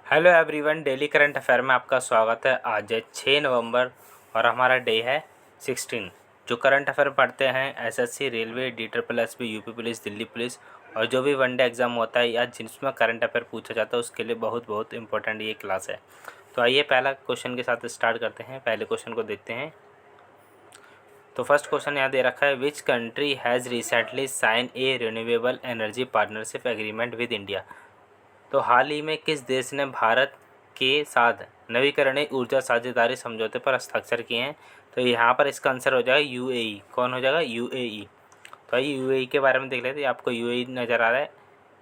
Hello everyone, daily current affair में आपका स्वागत है। आज है 6 नवंबर और हमारा डे है 16। जो करंट अफेयर पढ़ते हैं SSC, railway, DSSB, UP police, Delhi police और जो भी वनडे एग्ज़ाम होता है या जिसमें करंट अफेयर पूछा जाता है उसके लिए बहुत बहुत इंपॉर्टेंट ये क्लास है। तो आइए पहला क्वेश्चन के साथ स्टार्ट करते हैं। पहले क्वेश्चन को देखते हैं। तो फर्स्ट क्वेश्चन यहाँ दे रखा है, which country has recently sign a renewable energy partnership agreement with India. तो हाल ही में किस देश ने भारत के साथ नवीकरणीय ऊर्जा साझेदारी समझौते पर हस्ताक्षर किए हैं। तो यहाँ पर इसका आंसर हो जाएगा यूएई। कौन हो जाएगा? यूएई। तो आइए यूएई के बारे में देख लेते हैं। आपको यूएई नज़र आ रहा है,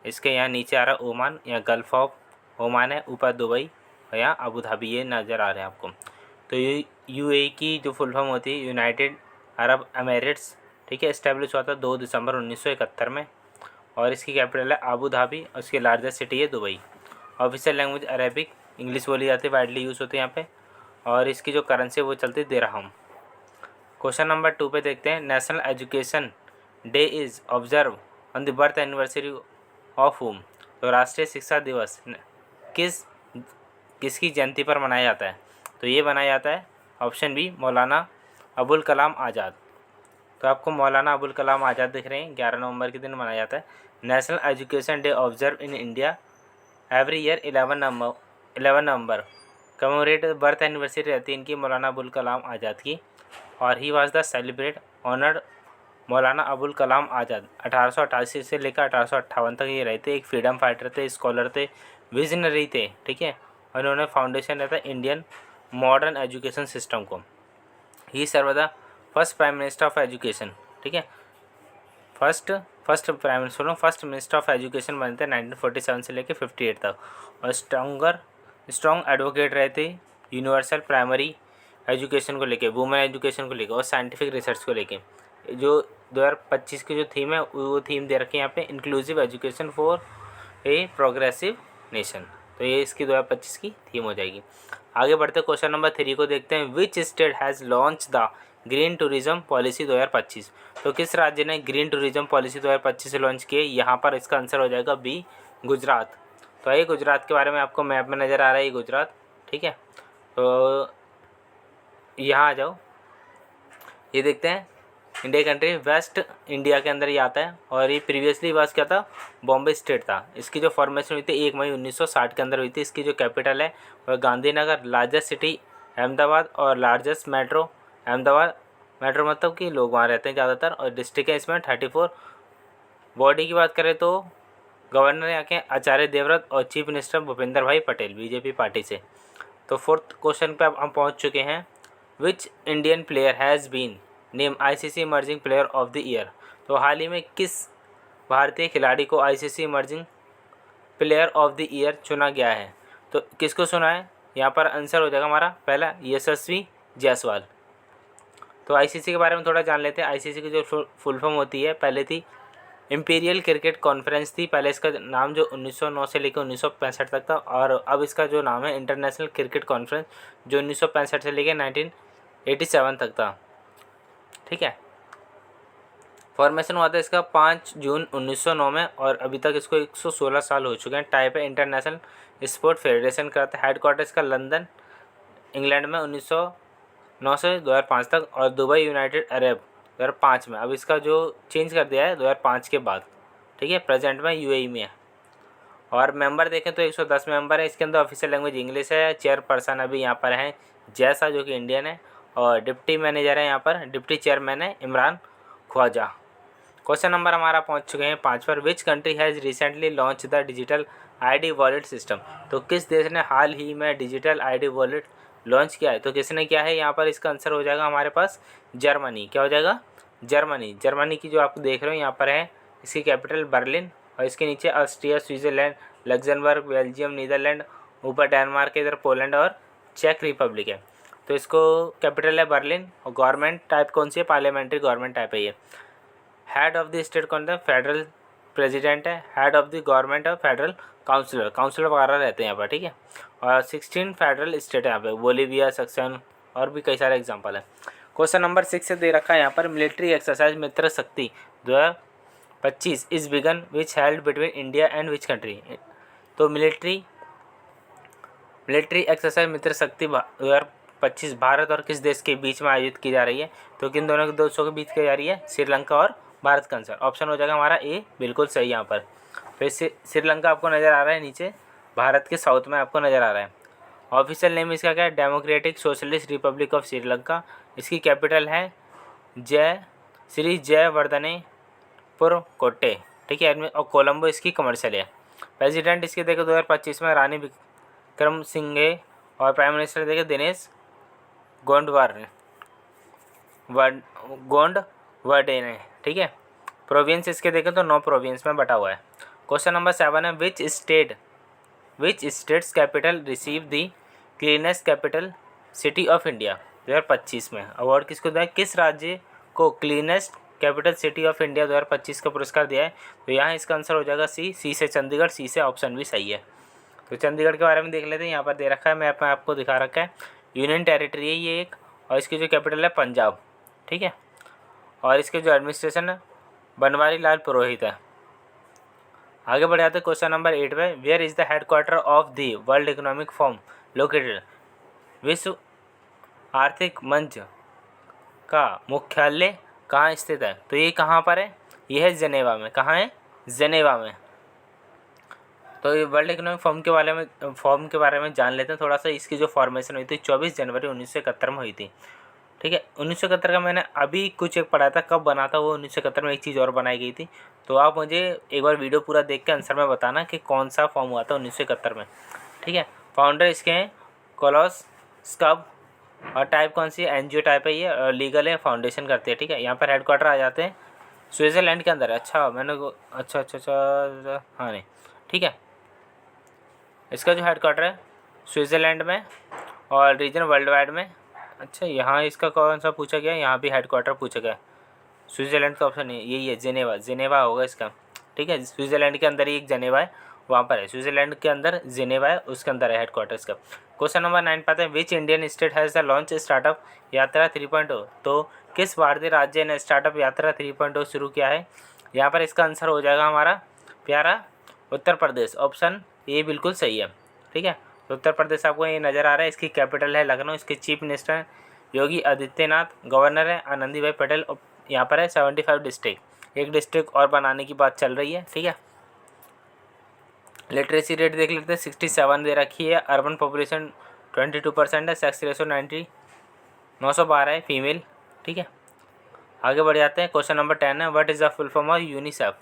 इसके यहाँ नीचे आ रहा है ओमान या गल्फ ऑफ ओमान है, ऊपर दुबई और यहाँ अबू धाबी ये नज़र आ रहे हैं आपको। तो यूएई की जो फुल फॉर्म होती है यूनाइटेड अरब एमिरेट्स, ठीक है। इस्टेब्लिश हुआ था 2 दिसंबर 1971 में और इसकी कैपिटल है अबू धाबी और इसकी लार्जेस्ट सिटी है Dubai. Official language Arabic, English बोली जाती है, वाइडली यूज़ होती है यहाँ पे। और इसकी जो करेंसी है वो चलती है दिरहम। क्वेश्चन नंबर 2 पे देखते हैं, national education day is observe on the birth anniversary of home. तो राष्ट्रीय शिक्षा दिवस किसकी जयंती पर मनाया जाता है। तो ये मनाया जाता है ऑप्शन बी, मौलाना अबुल कलाम आज़ाद। तो आपको मौलाना अबुल कलाम आज़ाद दिख रहे हैं, 11 नवंबर के दिन मनाया जाता है। National education day observe in India every year 11 November commemorate birth anniversary रहती है इनकी, मौलाना अबुल कलाम आज़ाद की। और he was the celebrate honoured Maulana Abul Kalam Azad 1888 से लेकर 1858 तक ये रहते। एक फ्रीडम फाइटर थे, स्कॉलर थे, विजनरी थे, ठीक है। और इन्होंने फाउंडेशन रहता है इंडियन मॉडर्न एजुकेशन सिस्टम को। ही सर्वदा first prime minister of education, ठीक है। First first minister of education बनते हैं 1947 से लेकर 58 तक। और स्ट्रॉन्ग एडवोकेट रहे थे यूनिवर्सल प्राइमरी एजुकेशन को लेके, वुमेन एजुकेशन को लेके और साइंटिफिक रिसर्च को लेके। जो 2025 की जो थीम है वो थीम दे रखी है यहाँ पे, inclusive education for a progressive nation. तो ये इसकी 2025 की थीम हो जाएगी। आगे बढ़ते क्वेश्चन नंबर 3 को देखते हैं, which state has launch the green tourism policy 2025। तो किस राज्य ने ग्रीन टूरिज्म पॉलिसी 2025 से लॉन्च की है। यहाँ पर इसका आंसर हो जाएगा बी, गुजरात। तो ये गुजरात के बारे में आपको मैप में नज़र आ रहा है, ये गुजरात, ठीक है। तो यहाँ आ जाओ, ये देखते हैं इंडिया कंट्री वेस्ट इंडिया के अंदर ये आता है। और ये प्रीवियसली वाज क्या था, बॉम्बे स्टेट था। इसकी जो फॉर्मेशन हुई थी 1 मई 1960 के अंदर हुई थी। इसकी जो कैपिटल है वह गांधीनगर, लार्जेस्ट सिटी अहमदाबाद और लार्जेस्ट मेट्रो अहमदाबाद। मेट्रो मतलब कि लोग वहाँ रहते हैं ज़्यादातर। और डिस्ट्रिक्ट है इसमें 34। बॉडी की बात करें तो गवर्नर यहाँ के आचार्य देवव्रत और चीफ मिनिस्टर भूपेंद्र भाई पटेल, बीजेपी पार्टी से। तो फोर्थ क्वेश्चन पे अब हम पहुँच चुके हैं, which Indian player has been name ICC emerging player of the year. तो हाल ही में किस भारतीय खिलाड़ी को ICC emerging player of the year चुना गया है। तो किसको सुना है, यहाँ पर आंसर हो जाएगा हमारा पहला यशस्वी जायसवाल। तो आईसीसी के बारे में थोड़ा जान लेते हैं। आईसीसी की जो फुल फॉर्म होती है, पहले थी इंपीरियल क्रिकेट कॉन्फ्रेंस थी। पहले इसका नाम जो 1909 से लेकर 1965 तक था। और अब इसका जो नाम है इंटरनेशनल क्रिकेट कॉन्फ्रेंस, जो 1965 से लेकर 1987 तक था, ठीक है। फॉर्मेशन हुआ था इसका 5 जून 1909 में और अभी तक इसको 116 साल हो चुके हैं। टाइप है इंटरनेशनल स्पोर्ट फेडरेशन का। हेडक्वार्टर इसका लंदन इंग्लैंड में 1909 से 2005 तक और दुबई यूनाइटेड अरब 2005 में। अब इसका जो चेंज कर दिया है 2005 के बाद, ठीक है। प्रेजेंट में यूएई में है। और मेंबर देखें तो 110 मेंबर है। इसके अंदर ऑफिशियल लैंग्वेज इंग्लिश है। चेयरपर्सन अभी यहाँ पर हैं जैसा, जो कि इंडियन है। और डिप्टी मैनेजर है यहाँ पर, डिप्टी चेयरमैन है इमरान ख्वाजा। क्वेश्चन नंबर हमारा पहुँच चुके हैं 5 पर, विच country has recently launch the digital ID wallet system. तो किस देश ने हाल ही में डिजिटल आईडी वॉलेट लॉन्च किया है। तो किसने किया है, यहाँ पर इसका आंसर हो जाएगा हमारे पास जर्मनी। क्या हो जाएगा, जर्मनी। जर्मनी की जो आप देख रहे हो यहाँ पर है, इसकी कैपिटल बर्लिन और इसके नीचे Austria, Switzerland, Luxembourg, Belgium, Netherland, ऊपर डेनमार्क, इधर पोलैंड और चेक रिपब्लिक है। तो इसको कैपिटल है बर्लिन। और गवर्नमेंट टाइप कौन सी है, पार्लियामेंट्री गवर्नमेंट टाइप है ये। हेड ऑफ द स्टेट कौन है, फेडरल प्रेसिडेंट है। हेड ऑफ द गवर्नमेंट है फेडरल काउंसिलर वगैरह रहते हैं यहाँ पर, ठीक है। और 16 फेडरल स्टेट है यहाँ पे, बोलीविया, सक्सन और भी कई सारे एग्जाम्पल हैं। क्वेश्चन नंबर 6 से दे रखा है यहाँ पर, मिलिट्री एक्सरसाइज मित्र शक्ति 2025 is begin which held between India and which country. तो मिलिट्री मिलिट्री एक्सरसाइज मित्र शक्ति 2025 भारत और किस देश के बीच में आयोजित की जा रही है? तो किन दोनों के देशों के बीच की जा रही है? श्रीलंका और भारत का आंसर ऑप्शन हो जाएगा हमारा ए, बिल्कुल सही यहाँ पर। तो श्रीलंका आपको नज़र आ रहा है नीचे, भारत के साउथ में आपको नज़र आ रहा है। ऑफिशियल नेम इसका क्या है? Democratic socialist Republic of Sri Lanka. इसकी कैपिटल है श्री जयवर्धनेपुर कोट्टे, ठीक है। और कोलंबो इसकी कमर्शियल है। प्रेसिडेंट इसके देखो 2025 में रानी विक्रम सिंघे और प्राइम मिनिस्टर देखे दिनेश गोंडवाने, ठीक है। प्रोविंस इसके देखें तो 9 प्रोविंस में बटा हुआ है। क्वेश्चन नंबर 7 है which states capital receive the cleanest capital city of India 2025 में। अवार्ड किसको दिया? किस राज्य को cleanest capital city of India 2025 का पुरस्कार दिया है? तो यहाँ इसका आंसर हो जाएगा सी से चंडीगढ़, सी से ऑप्शन भी सही है। तो चंडीगढ़ के बारे में देख लेते हैं। यहाँ पर दे रखा है, मैप में आपको दिखा रखा है। यूनियन टेरिटरी है ये एक, और इसकी जो कैपिटल है पंजाब, ठीक है। और इसके जो एडमिनिस्ट्रेशन है बनवारी लाल पुरोहित है। आगे बढ़ जाते हैं क्वेश्चन नंबर 8 में। Where is the headquarter of the World Economic Forum located? विश्व आर्थिक मंच का मुख्यालय कहाँ स्थित है? तो ये कहाँ पर है? ये है जेनेवा में। कहाँ है? जेनेवा में। तो ये वर्ल्ड इकोनॉमिक फॉर्म के बारे में जान लेते हैं थोड़ा सा। इसकी जो फॉर्मेशन हुई थी 24 जनवरी 1971 में हुई थी, ठीक है। 1971 का मैंने अभी कुछ एक पढ़ा था, कब बना था वो? 1971 में एक चीज़ और बनाई गई थी। तो आप मुझे एक बार वीडियो पूरा देख के आंसर में बताना कि कौन सा फॉर्म हुआ था 1971 में, ठीक है। फाउंडर इसके हैं कोलोस स्कब, और टाइप कौन सी? एनजीओ टाइप है ये, लीगल है, फाउंडेशन करती है, ठीक है। यहाँ पर हेडक्वार्टर आ जाते हैं स्विट्ज़रलैंड के अंदर। अच्छा हाँ नहीं, ठीक है। इसका जो हेडक्वार्टर है स्विट्ज़रलैंड में और रीजन वर्ल्ड वाइड में। अच्छा, यहाँ इसका कौन सा पूछा गया? यहाँ भी हेडक्वार्टर पूछा गया। स्विट्ज़रलैंड का ऑप्शन नहीं, यही है जेनेवा होगा इसका, ठीक है। स्विट्ज़रलैंड के अंदर ही एक जेनेवा है, वहाँ पर है। स्विट्ज़रलैंड के अंदर जेनेवा है, उसके अंदर है हेडक्वार्टर इसका। क्वेश्चन नंबर 9 पाते हैं। Which Indian state has the launch startup यात्रा 3.0? तो किस भारतीय राज्य ने स्टार्टअप यात्रा 3.0 शुरू किया है? यहाँ पर इसका आंसर हो जाएगा हमारा प्यारा उत्तर प्रदेश, ऑप्शन ए बिल्कुल सही है, ठीक है। तो उत्तर प्रदेश आपको ये नज़र आ रहा है। इसकी कैपिटल है लखनऊ। इसके chief minister Yogi Adityanath, governor है आनंदीबेन पटेल। यहाँ पर है 75 डिस्ट्रिक्ट, एक डिस्ट्रिक्ट और बनाने की बात चल रही है, ठीक है। लिटरेसी रेट देख लेते हैं, 67 दे रखी है। अर्बन पॉपुलेशन 22% है। सेक्स रेशो 912 है फीमेल, ठीक है। आगे बढ़ जाते हैं। क्वेश्चन नंबर 10 है। What is the full form of UNICEF?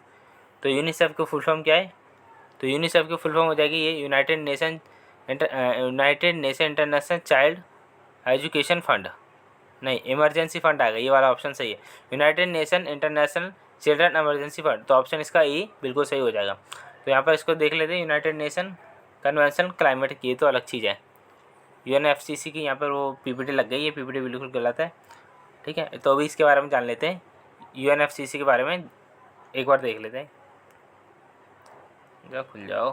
तो यूनिसेफ की फुल फॉर्म क्या है? तो यूनिसेफ की फुल फॉर्म हो जाएगी ये United nation international child education fund, नहीं इमरजेंसी फंड आएगा, ये वाला ऑप्शन सही है। United nation international children emergency fund, तो ऑप्शन इसका ई बिल्कुल सही हो जाएगा। तो यहाँ पर इसको देख लेते हैं। यूनाइटेड नेशन कन्वेंशन क्लाइमेट की, ये तो अलग चीज़ है। UNFCCC की यहाँ पर वो पीपीटी लग गई है, पीपीटी बिल्कुल गलत है, ठीक है। तो अभी इसके बारे में जान लेते हैं। UNFCCC के बारे में एक बार देख लेते हैं। खुल जाओ,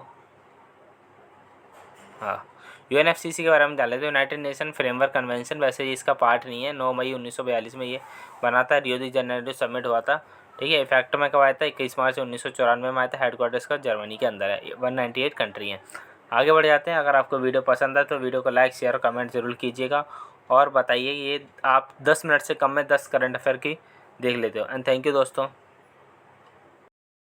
हाँ। UNFCCC के बारे में जान लेते हैं। यूनाइटेड नेशन फ्रेमवर्क कन्वेंशन, वैसे ये इसका पार्ट नहीं है। 9 मई 1942 में ये बना था। रियो दी जेनेरो समिट हुआ था, ठीक है। इफेक्ट में कब आया था? 21 मार्च 1994 में आया था। हेडक्वार्टर्स का जर्मनी के अंदर है। 198 कंट्री हैं। आगे बढ़ जाते हैं। अगर आपको वीडियो पसंद है तो वीडियो को लाइक शेयर और कमेंट जरूर कीजिएगा, और बताइए ये आप 10 मिनट से कम में 10 करंट अफेयर की देख लेते हो। एंड थैंक यू दोस्तों।